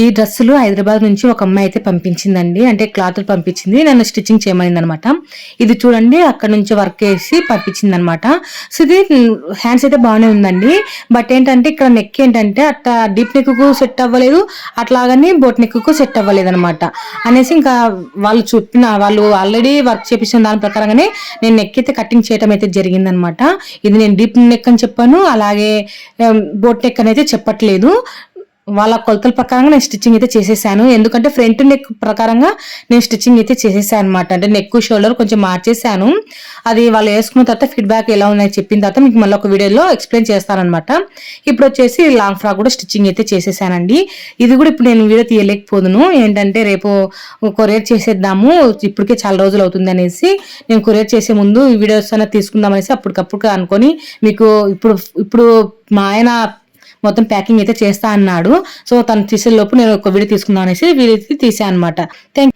ఈ డ్రెస్సులు హైదరాబాద్ నుంచి ఒక అమ్మాయి అయితే పంపించిందండి. అంటే క్లాతులు పంపించింది. నన్ను స్టిచ్చింగ్ చేయమనింది అనమాట. ఇది చూడండి అక్కడ నుంచి వర్క్ వేసి పంపించింది అనమాట. సో ఇది హ్యాండ్స్ అయితే బాగానే ఉందండి. బట్ ఏంటంటే ఇక్కడ నెక్ ఏంటంటే అట్లా డీప్ నెక్ కు సెట్ అవ్వలేదు, అట్లాగని బోట్ నెక్ కు సెట్ అవ్వలేదు అనమాట. అనేసి ఇంకా వాళ్ళు ఆల్రెడీ వర్క్ చేపించిన దాని ప్రకారంగానే నేను నెక్ అయితే కటింగ్ చేయడం అయితే జరిగింది అనమాట. ఇది నేను డీప్ నెక్ అని చెప్పాను, అలాగే బోట్ నెక్ అని అయితే చెప్పట్లేదు. వాళ్ళ కొలతల ప్రకారంగా నేను స్టిచ్చింగ్ అయితే చేసేసాను. ఎందుకంటే ఫ్రంట్ నెక్ ప్రకారంగా నేను స్టిచ్చింగ్ అయితే చేసేసాను అనమాట. అంటే నెక్ షోల్డర్ కొంచెం మార్చేసాను. అది వాళ్ళు వేసుకున్న తర్వాత ఫీడ్బ్యాక్ ఎలా ఉందని చెప్పిన తర్వాత మీకు మళ్ళీ ఒక వీడియోలో ఎక్స్ప్లెయిన్ చేస్తానమాట. ఇప్పుడు వచ్చేసి లాంగ్ ఫ్రాక్ కూడా స్టిచ్చింగ్ అయితే చేసేసానండి. ఇది కూడా ఇప్పుడు నేను వీడియో తీయలేకపోదును. ఏంటంటే రేపు కొరియర్ చేసేద్దాము, ఇప్పటికే చాలా రోజులు అవుతుంది అనేసి నేను కొరియర్ చేసే ముందు ఈ వీడియోస్ అనేది తీసుకుందాం అనేసి అప్పటికప్పుడు అనుకొని మీకు ఇప్పుడు మా ఆయన మొత్తం ప్యాకింగ్ అయితే చేస్తా అన్నాడు. సో తను తీసే లోపు నేను ఒక వీడియో తీసుకుందాం అనేసి వీడియో తీసాను అనమాట. థ్యాంక్